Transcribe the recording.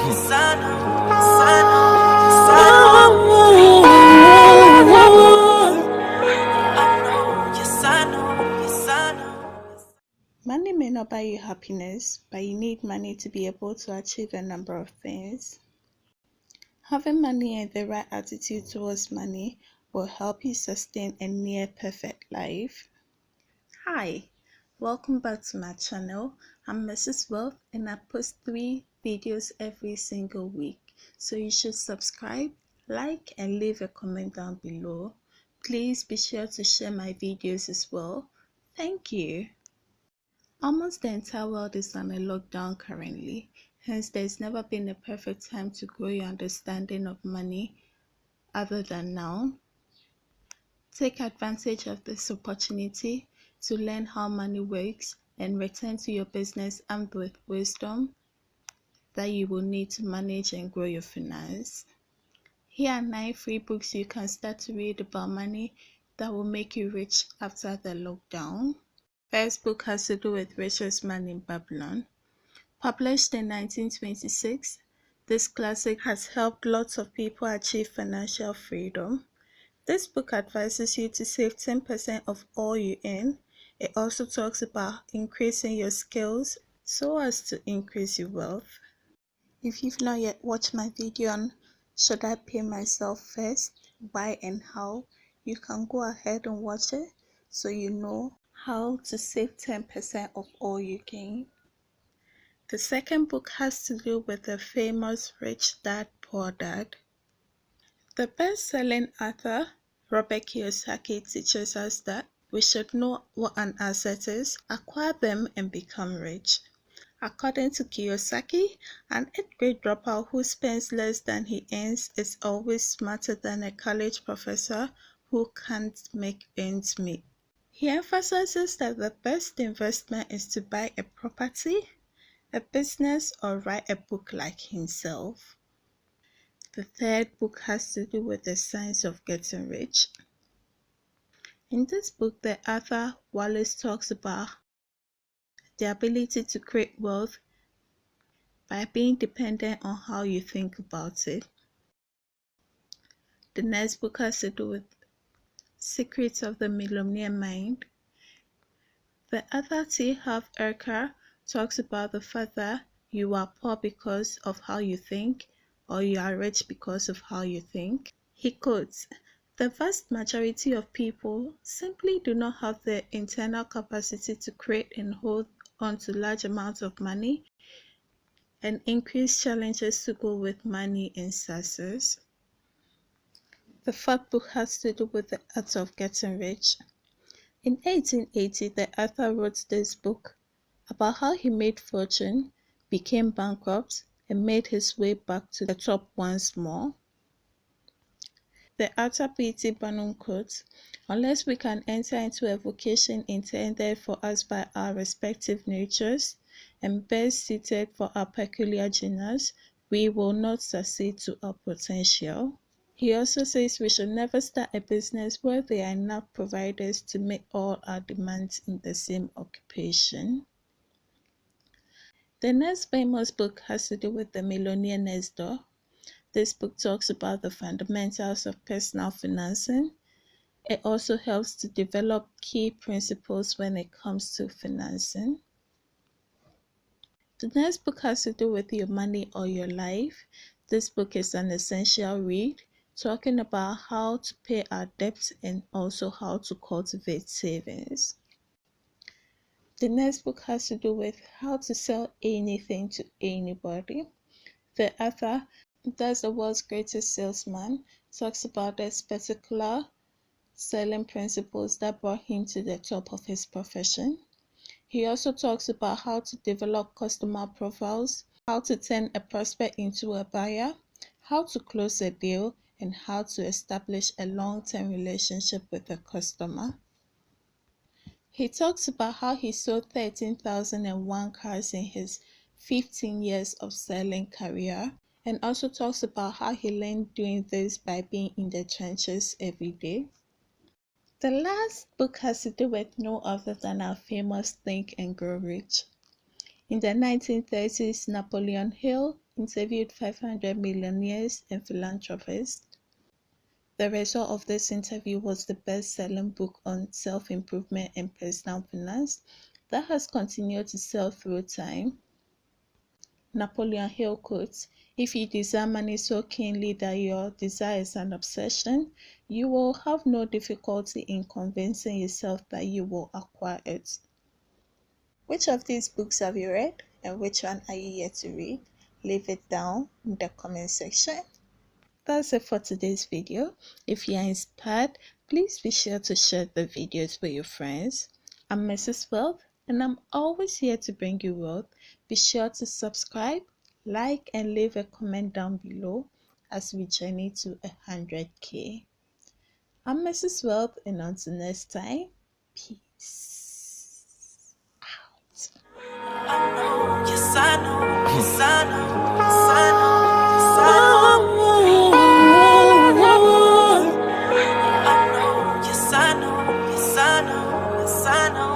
Money may not buy you happiness, but you need money to be able to achieve a number of things. Having money and the right attitude towards money will help you sustain a near perfect life. Hi, welcome back to my channel. I'm Mrs. Wealth and I post 3 videos every single week. So you should subscribe, like and leave a comment down below. Please be sure to share my videos as well. Thank you. Almost the entire world is on a lockdown currently, hence there's never been a perfect time to grow your understanding of money other than now. Take advantage of this opportunity to learn how money works and return to your business armed with wisdom that you will need to manage and grow your finance. Here are 9 free books you can start to read about money that will make you rich after the lockdown. First book has to do with Richest Man in Babylon. Published in 1926, this classic has helped lots of people achieve financial freedom. This book advises you to save 10% of all you earn. It also talks about increasing your skills so as to increase your wealth. If you've not yet watched my video on should I pay myself first, why and how, you can go ahead and watch it so you know how to save 10% of all you gain. The second book has to do with the famous Rich Dad Poor Dad. The best-selling author Robert Kiyosaki teaches us that we should know what an asset is, acquire them and become rich. According to Kiyosaki, an 8th grade dropout who spends less than he earns is always smarter than a college professor who can't make ends meet. He emphasizes that the best investment is to buy a property, a business, or write a book like himself. The third book has to do with the science of getting rich. In this book, the author Wallace talks about the ability to create wealth by being dependent on how you think about it. The next book has to do with Secrets of the Millionaire Mind. The author T. Harv Eker talks about the fact that you are poor because of how you think, or you are rich because of how you think. He quotes, "The vast majority of people simply do not have the internal capacity to create and hold on to large amounts of money and increase challenges to go with money and success." The fourth book has to do with the art of getting rich. In 1880, the author wrote this book about how he made fortune, became bankrupt, and made his way back to the top once more. The author P.T. Barnum quotes, "Unless we can enter into a vocation intended for us by our respective natures and best suited for our peculiar genius, we will not succeed to our potential." He also says we should never start a business where there are enough providers to meet all our demands in the same occupation. The next famous book has to do with The Millionaire Next Door. This book talks about the fundamentals of personal financing. It also helps to develop key principles when it comes to financing. The next book has to do with Your Money or Your Life. This book is an essential read, talking about how to pay our debts and also how to cultivate savings. The next book has to do with how to sell anything to anybody. The author, that's the world's greatest salesman, talks about this particular selling principles that brought him to the top of his profession. He also talks about how to develop customer profiles, how to turn a prospect into a buyer, how to close a deal, and how to establish a long-term relationship with a customer. He talks about how he sold 13,001 cars in his 15 years of selling career, and also talks about how he learned doing this by being in the trenches every day. The last book has to do with no other than our famous Think and Grow Rich. In the 1930s, Napoleon Hill interviewed 500 millionaires and philanthropists. The result of this interview was the best-selling book on self-improvement and personal finance that has continued to sell through time. Napoleon Hill quotes, "If you desire money so keenly that your desire is an obsession, you will have no difficulty in convincing yourself that you will acquire it." Which of these books have you read and which one are you yet to read? Leave it down in the comment section. That's it for today's video. If you are inspired, please be sure to share the videos with your friends. I'm Mrs. Wealth and I'm always here to bring you wealth. Be sure to subscribe, like and leave a comment down below as we journey to 100K. I'm Mrs. Wealth and until next time, peace out. I know, yes I know, yes I know, yes I know, yes I know. I know, yes I know, yes I know, yes I know.